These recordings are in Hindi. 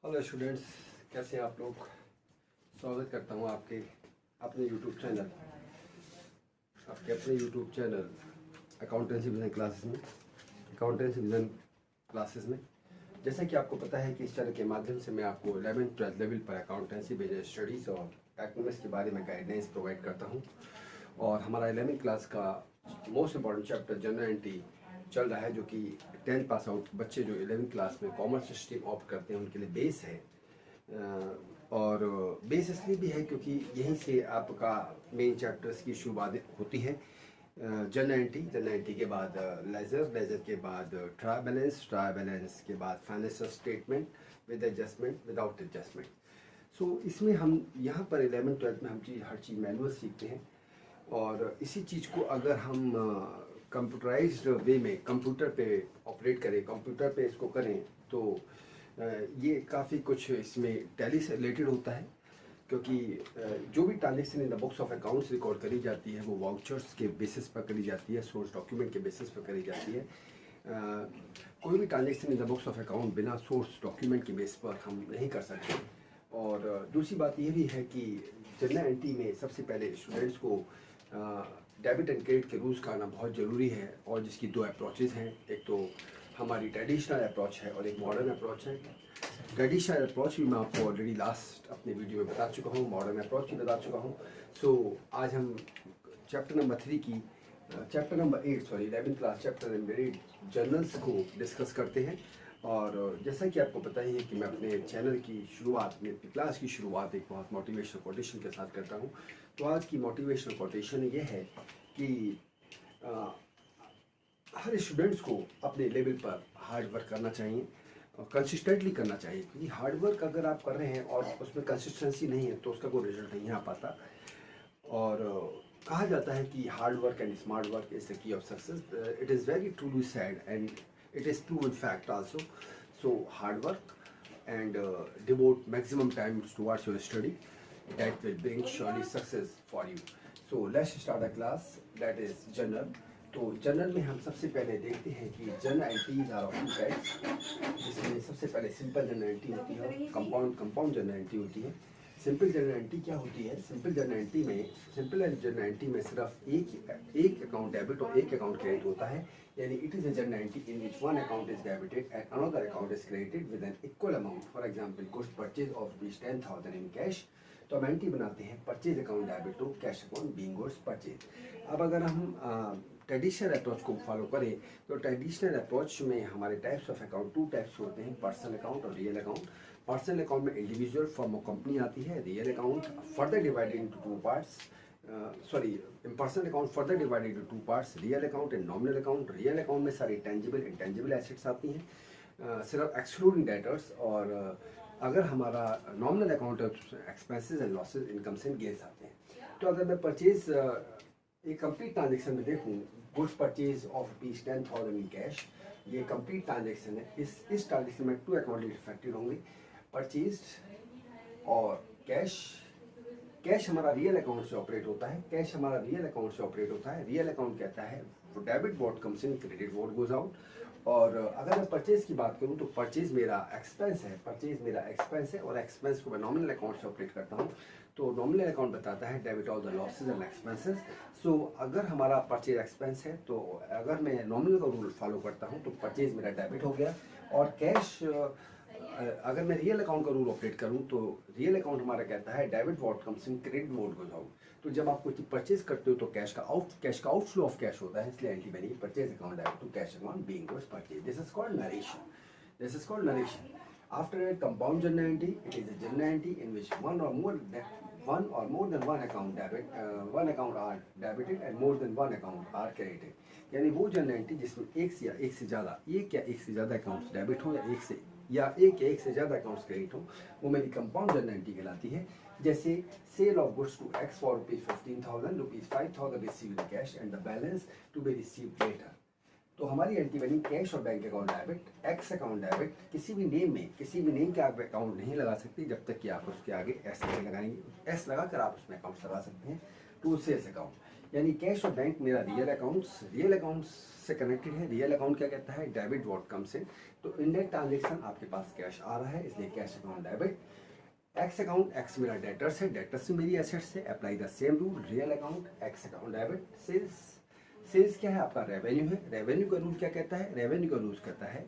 हेलो स्टूडेंट्स, कैसे हैं आप लोग। स्वागत करता हूं आपके अपने YouTube channel accountancy vision classes में जैसा कि आपको पता है कि इस चैनल के माध्यम से मैं आपको 11th-12th लेवल पर अकाउंटेंसी बिजनेस स्टडीज़ और इकोनॉमिक्स के बारे में गाइडेंस प्रोवाइड करता हूं। और हमारा 11th क्लास का most important chapter general entry चल रहा है, जो कि 10th पास आउट बच्चे जो 11th क्लास में कॉमर्स स्ट्रीम ऑप्ट करते हैं उनके लिए बेस है। और बेस इसलिए भी है क्योंकि यहीं से आपका मेन चैप्टर्स की शुरुआत होती है। जनरल एंट्री के बाद लेजर के बाद ट्रायल बैलेंस के बाद financial statement with adjustment without adjustment. So इसमें हम यहाँ पर 11th-12th में हम हर चीज़ मैनुअल सीखते हैं। और इसी चीज़ को अगर हम कंप्यूटराइज्ड वे में कंप्यूटर पे ऑपरेट करें, कंप्यूटर पे इसको करें, तो ये काफ़ी कुछ इसमें टैली से रिलेटेड होता है। क्योंकि जो भी transaction in the books of accounts record करी जाती है वो वाउचर्स के बेसिस पर करी जाती है, सोर्स डॉक्यूमेंट के बेसिस पर करी जाती है। कोई भी transaction in the books of account बिना सोर्स डॉक्यूमेंट के बेस पर हम नहीं कर सकते। और दूसरी बात ये भी है कि जनरल एंट्री में सबसे पहले स्टूडेंट्स को डेबिट एंड क्रेडिट के रूल्स का आना बहुत ज़रूरी है, और जिसकी दो अप्रोचेज़ हैं। एक तो हमारी ट्रेडिशनल अप्रोच है और एक मॉडर्न अप्रोच है। ट्रेडिशनल अप्रोच भी मैं आपको ऑलरेडी लास्ट अपने वीडियो में बता चुका हूँ, मॉडर्न अप्रोच भी बता चुका हूँ। सो आज हम chapter number 11th class chapter number 8 journals को डिस्कस करते हैं। और जैसा कि आपको पता ही है कि मैं अपने चैनल की शुरुआत में अपनी क्लास की शुरुआत एक बहुत मोटिवेशनल कोटेशन के साथ करता हूँ। तो आज की मोटिवेशनल कोटेशन ये है कि हर स्टूडेंट्स को अपने लेवल पर हार्ड वर्क करना चाहिए और कंसिस्टेंटली करना चाहिए। क्योंकि हार्ड वर्क अगर आप कर रहे हैं और उसमें कंसिस्टेंसी नहीं है तो उसका कोई रिजल्ट नहीं आ पाता। और कहा जाता है कि hard work and smart work is the key of success. It is very truly sad and it is true in fact also. So hard work and devote maximum time towards your study, that will bring surely success for you. So let's start the class, that is journal. तो जर्नल में हम सबसे पहले देखते हैं कि general entries are of two types, जिसमें सबसे पहले सिंपल जनरल एंट्री होती है और कंपाउंड जनरल एंट्री होती है। सिंपल जनरल एंट्री क्या होती है? सिंपल जनरल एंट्री में सिर्फ एक अकाउंट डेबिट और एक अकाउंट क्रेडिट होता है। यानी it is a general entry in which one account is debited and another account is credited with an equal amount. For example goods purchase of 10,000 in cash, तो हम एंट्री बनाते हैं purchase account debit to cash account being goods purchase. अब अगर हम ट्रेडिशनल अप्रोच को फॉलो करें तो ट्रेडिशनल अप्रोच में हमारे टाइप्स ऑफ अकाउंट 2 टाइप्स होते हैं, पर्सनल अकाउंट और रियल अकाउंट। पर्सनल अकाउंट में इंडिविजुअल फॉर्म ऑफ कंपनी आती है। Real account further divided into 2 parts, personal account further divided into 2 parts, real account and nominal account. Real account में सारी टेंजिबल इंटेंजिबल एसेट्स आती हैं, सिर्फ एक्सक्लूडिंग डेटर्स। और अगर हमारा nominal account expenses and losses, incomes and gains आते हैं। तो अगर मैं परचेज एक कंप्लीट ट्रांजेक्शन में देखूँ, goods purchase of ₹10,000 in cash, ये कंप्लीट ट्रांजेक्शन है। इस ट्रांजेक्शन में 2 अकाउंट रिफ्लेक्टेड होंगे, परचेज्ड और कैश। कैश हमारा रियल अकाउंट से ऑपरेट होता है। रियल अकाउंट कहता है debit what comes in, credit what goes out. और अगर मैं परचेज की बात करूं तो परचेज मेरा एक्सपेंस है और एक्सपेंस को मैं नॉमिनल अकाउंट से ऑपरेट करता हूं। तो नॉमिनल अकाउंट बताता है debit all the losses and expenses. So अगर हमारा परचेज एक्सपेंस है तो अगर मैं नॉमिनल का रूल फॉलो करता हूं तो परचेज मेरा डेबिट हो गया। और कैश, अगर मैं रियल अकाउंट का रूल ऑपरेट करूं तो रियल अकाउंट हमारा कहता है debit what comes in, credit what goes out. तो जब आप कुछ परचेज करते हो तो कैश का आउटफ्लो ऑफ कैश होता है, इसलिए एंट्री बनी purchase account debit to cash account being goods purchase. This is called narration. After a compound journal entry, it is a journal entry in which one or more than one account are debited and more than one account are credited. यानी वो journal entry जिसमें एक से ज़्यादा अकाउंट्स डेबिट हो या एक से ज़्यादा अकाउंट्स क्रेडिट हो, वो मेरी कंपाउंड जर्नल एंट्री कहलाती है। जैसे sale of goods to X for ₹15,000, ₹5,000 received in cash and the balance to be received later. तो हमारी एंट्री बनी कैश और bank account debit, X account debit. किसी भी नेम के आप अकाउंट नहीं लगा सकते जब तक कि आप उसके आगे एस नहीं लगाएंगे। एस लगाकर आप उसमें अकाउंट लगा सकते हैं टू सेल्स अकाउंट। यानी कैश और बैंक मेरा रियल अकाउंट्स से कनेक्टेड है। रियल अकाउंट क्या कहता है, डेबिट व्हाट कम्स इन, तो इनडायरेक्ट ट्रांजेक्शन आपके पास कैश आ रहा है इसलिए cash account debit. X account, X मेरा डेटर्स है, डेटर्स से मेरी एसेट्स है, apply the same rule. Real account X account debit. Sales क्या है आपका, रेवेन्यू है। रेवेन्यू का रूल क्या कहता है, रेवेन्यू का रूल कहता है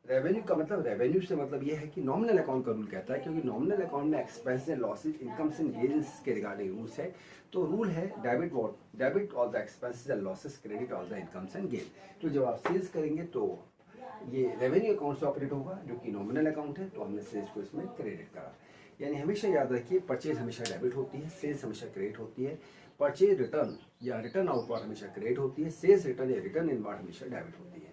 रेवेन्यू का मतलब, रेवेन्यू से मतलब ये है कि नॉमिनल अकाउंट का रूल कहता है, क्योंकि नॉमिनल अकाउंट में expense and losses, incomes and gains के रिगार्डिंग रूल्स है। तो रूल है debit what, debit all the expenses and losses, credit all the incomes and gain. तो जब आप सेल्स करेंगे तो ये रेवेन्यू अकाउंट से ऑपरेट होगा जो कि नॉमिनल अकाउंट है, तो हमने सेल्स को इसमें क्रेडिट करा। यानी हमेशा याद रखिए, परचेज हमेशा डेबिट होती है, सेल्स हमेशा क्रेडिट होती है। परचेज रिटर्न या रिटर्न आउटवर्ड हमेशा क्रेडिट होती है, सेल्स रिटर्न या रिटर्न इनवर्ड हमेशा डेबिट होती है।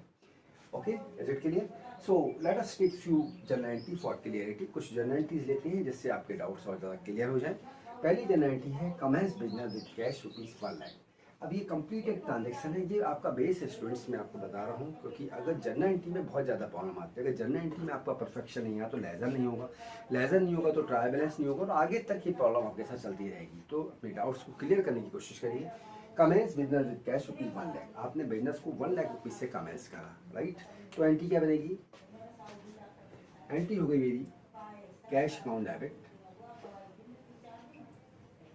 Okay, is it clear? So let us take few generality for clarity. कुछ जनरलिटीज लेते हैं जिससे आपके डाउट्स और ज़्यादा क्लियर हो जाए। पहली जनरलिटी है commence business with cash ₹1 lakh. अब ये कंप्लीट एक ट्रांजेक्शन है, ये आपका बेस स्टूडेंट्स में आपको बता रहा हूँ, क्योंकि अगर जनरल एंट्री में बहुत ज़्यादा प्रॉब्लम आती है। अगर जनरल एंट्री में आपका परफेक्शन नहीं है तो लेजर नहीं होगा, लेजर नहीं होगा तो ट्रायल बैलेंस नहीं होगा, और आगे तक ये प्रॉब्लम आपके साथ चलती रहेगी। तो अपने डाउट्स को क्लियर करने की कोशिश करिए। Commence business with cash ₹1 lakh, आपने बिजनेस को ₹1 लाख से कमेंस करा, राइट। तो एंट्री क्या बनेगी, एंट्री हो गई मेरी cash account debit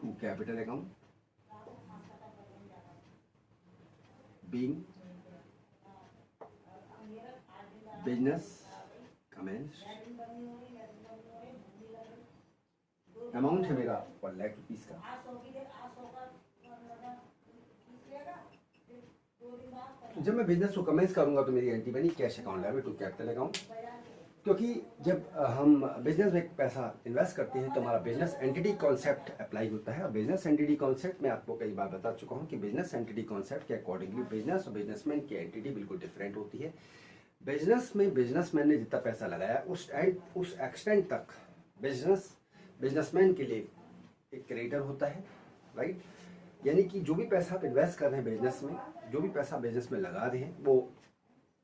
to capital account being business commence. Amount है मेरा ₹1 लाख का। जब मैं बिजनेस को कमेंस करूंगा तो मेरी एंट्री बनी cash account debit to capital account, क्योंकि जब हम बिजनेस में पैसा इन्वेस्ट करते हैं तो हमारा बिजनेस एंटिटी कॉन्सेप्ट अप्लाई होता है। और बिजनेस एंटिटी कॉन्सेप्ट में आपको कई बार बता चुका हूँ कि बिजनेस एंटिटी कॉन्सेप्ट के अकॉर्डिंगली बिजनेस और बिजनेसमैन की एंटिटी बिल्कुल डिफरेंट होती है। बिजनेस में बिजनेसमैन ने जितना पैसा लगाया उस एक्सटेंट तक बिजनेसमैन के लिए एक क्रेडिटर होता है, राइट। यानी कि जो भी पैसा आप इन्वेस्ट कर रहे हैं बिजनेस में, जो भी पैसा बिजनेस में लगा रहे हैं वो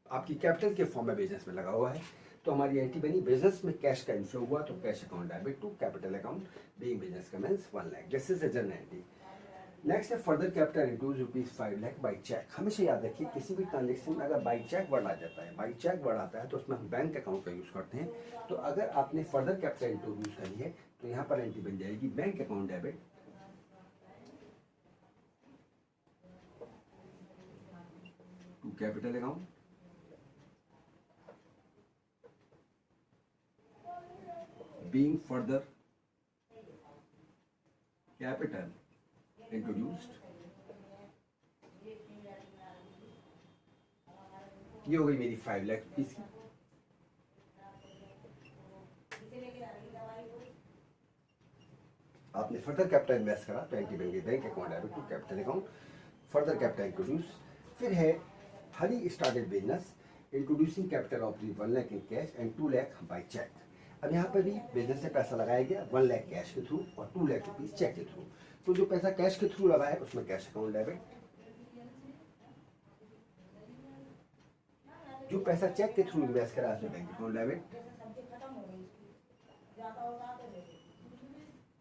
आपकी कैपिटल के फॉर्म में बिजनेस में लगा हुआ है। तो हमारी एंट्री बनी बिजनेस में कैश का इन्फ्लो हुआ तो cash account debit to capital account being business commence 1 lakh. This is the general entry. Next है further capital include ₹5 lakh by cheque. हमेशा याद रखिए किसी भी ट्रांजेक्शन में अगर बाई चेक वर्ड आ जाता है, बाई चेक वर्ड आता है तो उसमें हम बैंक अकाउंट का यूज करते हैं। तो अगर आपने फर्दर कैपिटल इंट्रोड्यूस करी है तो यहाँ पर एंट्री बन जाएगी bank account debit to capital account being further capital introduced। ये हो गई मेरी ₹5 लाख की। आपने फर्दर कैपिटल इन्वेस्ट करा तो एंट्री बन गई bank account debit to capital account, further capital introduce. फिर है Honey started business introducing capital of ₹1 lakh in cash and ₹2 lakh by cheque. अब यहाँ पर भी बिजनेस से पैसा लगाया गया 1 लाख कैश के थ्रू और ₹2 लाख चेक के थ्रू। तो जो पैसा कैश के थ्रू लगा है उसमें कैश अकाउंट डेबिट, जो पैसा चेक के थ्रू इन्वेस्ट करा उसमें bank account debit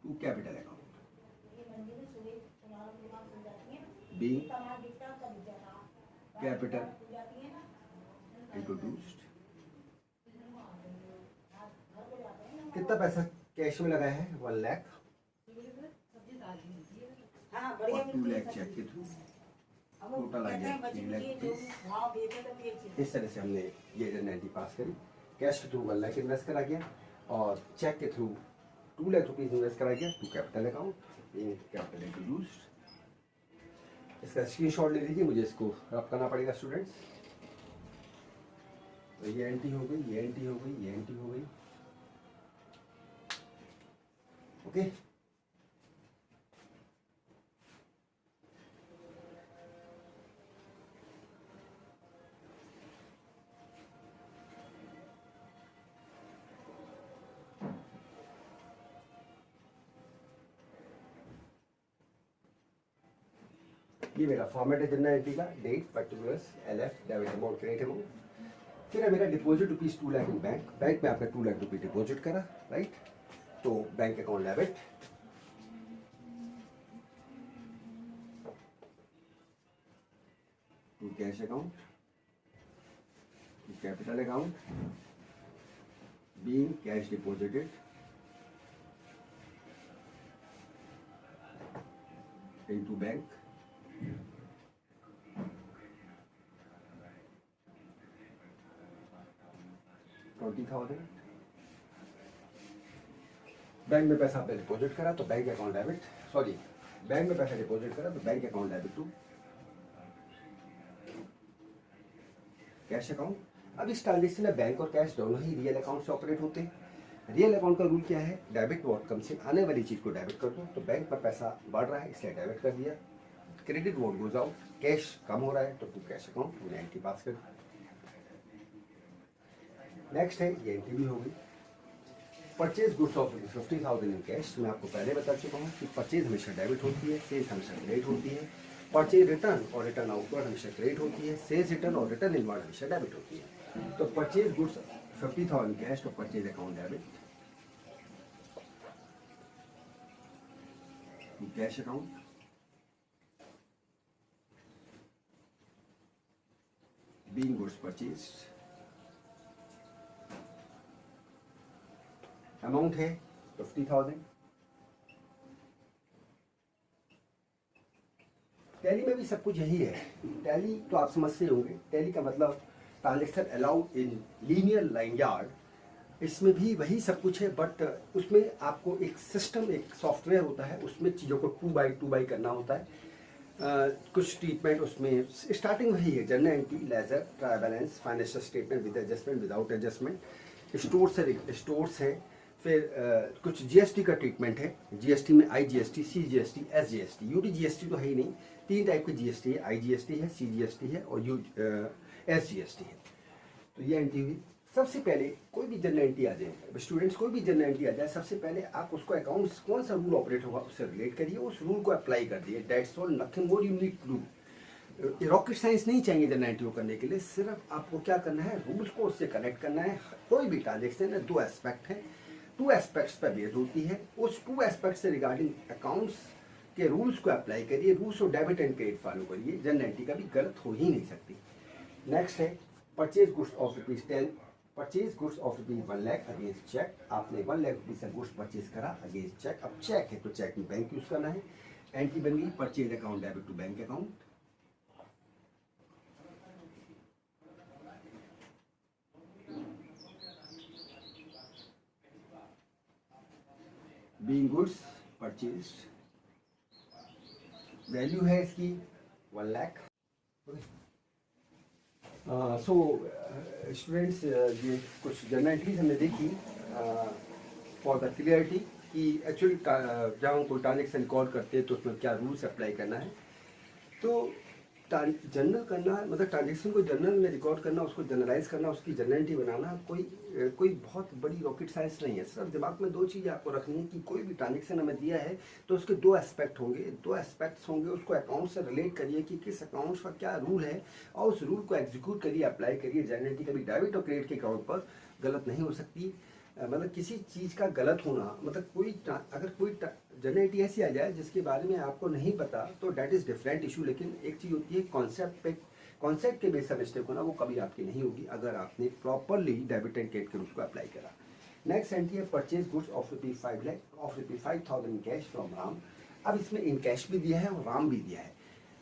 to capital account being capital introduced. कितना पैसा कैश में लगाया है 1 लाख और 2 लाख चेक के थ्रू, टोटल आ गया 3 लाख। इस तरह से हमने ये जनरलिटी पास करी। कैश के थ्रू 1 लाख इन्वेस्ट करा गया और चेक के थ्रू ₹2 लाख इन्वेस्ट करा गया to capital account capital introduced. इसका स्क्रीनशॉट ले लीजिए, मुझे इसको रब करना पड़ेगा स्टूडेंट्स। तो ये एंट्री हो गई, ये एंट्री हो गई, ये एंट्री हो गई। ओके ये मेरा फॉर्मेट है जनरल एंट्री का, date, particulars, LF, debit amount, credit amount. फिर है मेरा deposit ₹2 lakh in bank, bank में आपने ₹2 लाख डिपॉजिट करा, राइट। तो bank account debit to cash account, to capital account, being cash deposited into bank, $20,000। बैंक में पैसा आपने डिपॉजिट करा तो bank account debit, sorry bank में पैसा डिपॉजिट करा तो bank account debit to cash account. अब इस ट्रांजेक्शन में बैंक और कैश दोनों ही रियल अकाउंट से ऑपरेट होते हैं। रियल अकाउंट का रूल क्या है, डेबिट आउटकम से आने वाली चीज को डेबिट कर दो, तो बैंक पर पैसा बढ़ रहा है इसलिए डेबिट कर दिया, credit what goes out, cash कम हो रहा है तो टू कैश अकाउंट मैंने एंट्री पास कर दी। नेक्स्ट है ये एंट्री भी होगी, purchase goods of 50,000 in cash. मैं आपको पहले बता चुका हूँ कि परचेज हमेशा डेबिट होती है, सेल्स हमेशा क्रेडिट होती है, परचेज रिटर्न और रिटर्न आउटवर्ड हमेशा क्रेडिट होती है, सेल्स रिटर्न और रिटर्न इनवर्ड हमेशा डेबिट होती है। तो परचेज गुड्स 50,000 कैश तो purchase account debit, cash account, being goods purchased, amount है 50,000। टैली में भी सब कुछ यही है। टैली तो आप समझते होंगे, टैली का मतलब transaction allowed in linear line yard. इसमें भी वही सब कुछ है, बट उसमें आपको एक सिस्टम, एक सॉफ्टवेयर होता है, उसमें चीज़ों को 2x2 करना होता है। कुछ ट्रीटमेंट उसमें स्टार्टिंग वही है, journal entry, ledger, trial balance, financial statement with adjustment, without adjustment, stores है, फिर कुछ जीएसटी का ट्रीटमेंट है। जीएसटी में आईजीएसटी, सीजीएसटी, एसजीएसटी, यूटीजीएसटी तो है ही नहीं, 3 टाइप की जीएसटी है, आईजीएसटी है, सीजीएसटी है और एसजीएसटी है। तो ये एंट्री हुई। सबसे पहले कोई भी जर्नल एंट्री आ जाए, स्टूडेंट्स कोई भी जर्नल एंट्री आ जाए, सबसे पहले आप उसको अकाउंट्स कौन सा रूल ऑपरेट होगा उससे रिलेट करिए, उस रूल को अप्लाई कर दिए, that's all, nothing more you need to do. Rocket science नहीं चाहिए जर्नल एंट्री को करने के लिए, सिर्फ आपको क्या करना है, रूल्स को उससे कनेक्ट करना है। कोई भी ट्रांजेक्शन है, 2 एस्पेक्ट है, 2 एस्पेक्ट्स पर बेस्ड होती है, उस 2 एस्पेक्ट से रिगार्डिंग अकाउंट्स के रूल्स को अप्लाई करिए, rules of debit and credit follow करिए, जर्नल एंट्री का भी गलत हो ही नहीं सकती। नेक्स्ट है purchase goods of ₹10, purchase goods of ₹1 lakh against cheque. आपने 1 लाख रुपीज से गुड्स परचेज करा अगेंस्ट चेक। अब चेक है तो चेक में बैंक यूज करना है। एंट्री बन गई, purchase account debit to bank account, being goods purchased, value है इसकी 1 लाख। सो स्टूडेंट्स, ये कुछ जर्नल एंट्रीज हमने देखी फॉर द क्लियरिटी कि एक्चुअली जब हम कोई ट्रांजेक्शन रिकॉर्ड करते हैं तो उसमें क्या रूल्स अप्लाई करना है। तो जर्नल करना मतलब ट्रांजेक्शन को जर्नल में रिकॉर्ड करना, उसको जनरलाइज करना, उसकी जर्नल एंट्री बनाना कोई बहुत बड़ी रॉकेट साइंस नहीं है। सिर्फ दिमाग में 2 चीज़ें आपको रखनी है कि कोई भी ट्रांजेक्शन हमें दिया है तो उसके 2 एस्पेक्ट होंगे, 2 एस्पेक्ट्स होंगे, उसको अकाउंट से रिलेट करिए कि किस अकाउंट का क्या रूल है और उस रूल को एग्जीक्यूट करिए, अप्लाई करिए। जर्नल एंट्री कभी डेबिट और क्रेडिट के अकाउंट पर गलत नहीं हो सकती। मतलब किसी चीज़ का गलत होना, मतलब अगर कोई जर्नल एंट्री ऐसी आ जाए जिसके बारे में आपको नहीं पता तो डेट इज़ डिफरेंट इशू। लेकिन एक चीज़ होती है कॉन्सेप्ट के बेस पर मिस्टेक होना, वो कभी आपकी नहीं होगी अगर आपने प्रॉपरली डेबिट एंड क्रेडिट के रूल्स को अप्लाई करा। नेक्स्ट एंट्री है purchase goods of ₹5 lakh of ₹5,000 in cash from Ram. अब इसमें इन कैश भी दिया है और राम भी दिया है।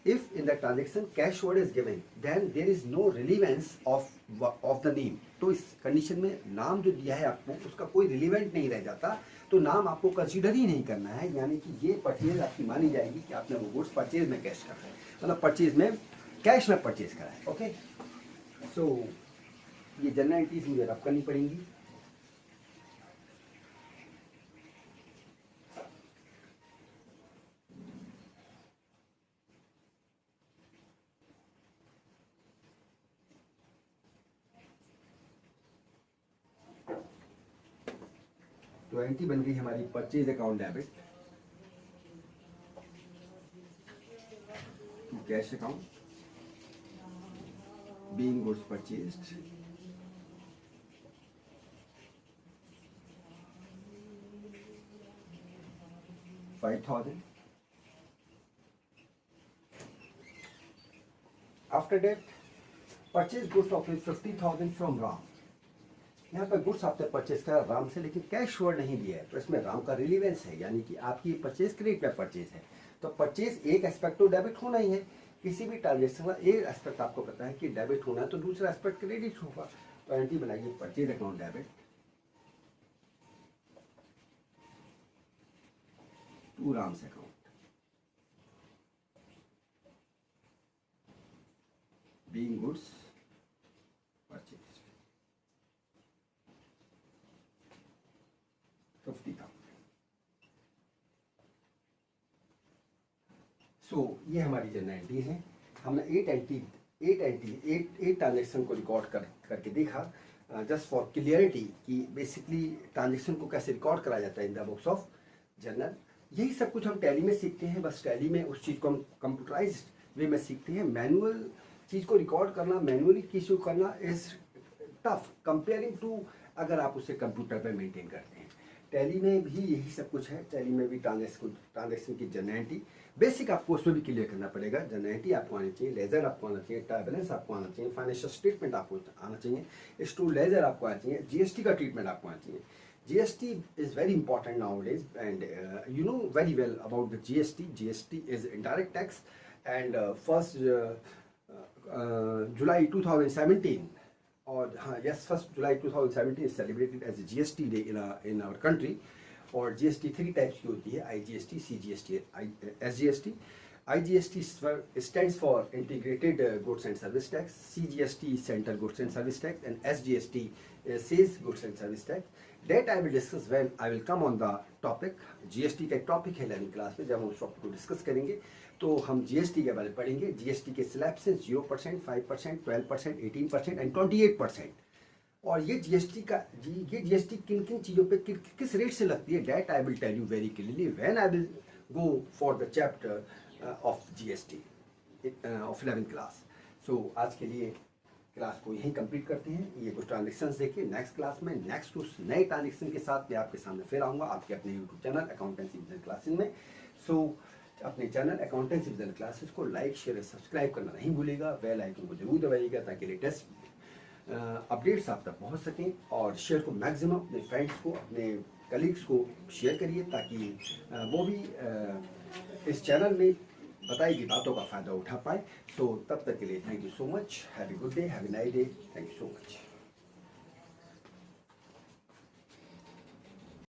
If in the transaction cash word is given, then there is no relevance of the name। तो इस कंडीशन में नाम जो दिया है आपको उसका कोई रिलेवेंट नहीं रह जाता, तो नाम आपको कंसीडर ही नहीं करना है। यानी कि ये परचेज आपकी मानी जाएगी कि आपने वो गुड्स परचेज में कैश करा है, मतलब परचेज में कैश में परचेज करा है। ओके, सो ये जर्नल एंट्रीज मुझे रब करनी पड़ेंगी। तो एंट्री बन गई हमारी purchase account debit to cash account, being goods purchased, $5,000। अब after date purchase goods of 50,000 from Ram. यहाँ पर गुड्स आपने परचेज करा राम से, लेकिन कैश वर्ड नहीं दिया है, तो इसमें राम का रिलीवेंस है, यानी कि आपकी परचेज क्रेडिट में परचेज है। तो परचेज एक एस्पेक्ट तो डेबिट होना ही है, किसी भी ट्रांजेक्शन का एक एस्पेक्ट आपको पता है कि डेबिट होना है, तो दूसरा एस्पेक्ट क्रेडिट होगा। तो एंट्री बनाइए purchase account debit to Ram's account, being goods purchase 50,000। So ये हमारी जर्नल एंट्री है। हमने 8 ट्रांजेक्शन को रिकॉर्ड करके देखा, जस्ट फॉर क्लियरिटी कि बेसिकली ट्रांजेक्शन को कैसे रिकॉर्ड करा जाता है in the books of journal. यही सब कुछ हम टैली में सीखते हैं, बस टैली में उस चीज़ को हम कंप्यूटराइज्ड वे में सीखते हैं। मैनुअल चीज़ को रिकॉर्ड करना, मैनुअली चीज़ को करना इज़ टफ कंपेयरिंग टू अगर आप उसे कंप्यूटर पर मेंटेन करते हैं। टैली में भी यही सब कुछ है, टैली में भी ट्रांजेक्शन की जर्नैलिटी बेसिक आपको उसमें भी क्लियर करना पड़ेगा। जर्नैलिटी आपको आनी चाहिए, लेजर आपको आना चाहिए, ट्रायल बैलेंस आपको आना चाहिए, फाइनेंशियल स्टेटमेंट आपको आना चाहिए, स्टोर लेजर आपको आना चाहिए, जीएसटी का ट्रीटमेंट आपको आना चाहिए। GST is very important nowadays, and you know very well about the GST. GST is indirect tax, and first July 2017, or yes, 1st July 2017 is celebrated as a GST day in our country. और GST 3 टाइप्स की होती है, IGST, CGST, SGST. IGST stands for Integrated Goods and Service Tax, CGST Central Goods and Service Tax, and SGST Sales Goods and Service Tax. That I will discuss when I will come on the topic. GST का एक टॉपिक है 11वीं क्लास में, जब हम उस टॉपिक को डिस्कस करेंगे तो हम GST के बारे में पढ़ेंगे। GST के स्लैब्स हैं 0%, 5%, 12%, 18% एंड 28%। और ये GST किन किन चीज़ों पे किस रेट से लगती है, that I will tell you very clearly when I will go for the chapter of GST of 11th class. So आज के लिए क्लास को यहीं कंप्लीट करते हैं। ये कुछ ट्रांजेक्शन्स देखिए, नेक्स्ट क्लास में नेक्स्ट उस नए ट्रांजेक्शन के साथ मैं आपके सामने फिर आऊँगा आपके अपने YouTube channel accountancy vision classes में। सो अपने चैनल अकाउंटेंसी विजन क्लासेस को लाइक शेयर सब्सक्राइब करना नहीं भूलिएगा, बेल आइकन को जरूर दबाइएगा ताकि लेटेस्ट अपडेट्स आप तक पहुंच सकें। और शेयर को मैक्सिमम अपने फ्रेंड्स को, अपने कलीग्स को शेयर करिए ताकि वो भी इस चैनल में बताई गई बातों का फ़ायदा उठा पाए। सो तब तक के लिए thank you so much, have a good day, have a nice day, thank you so much.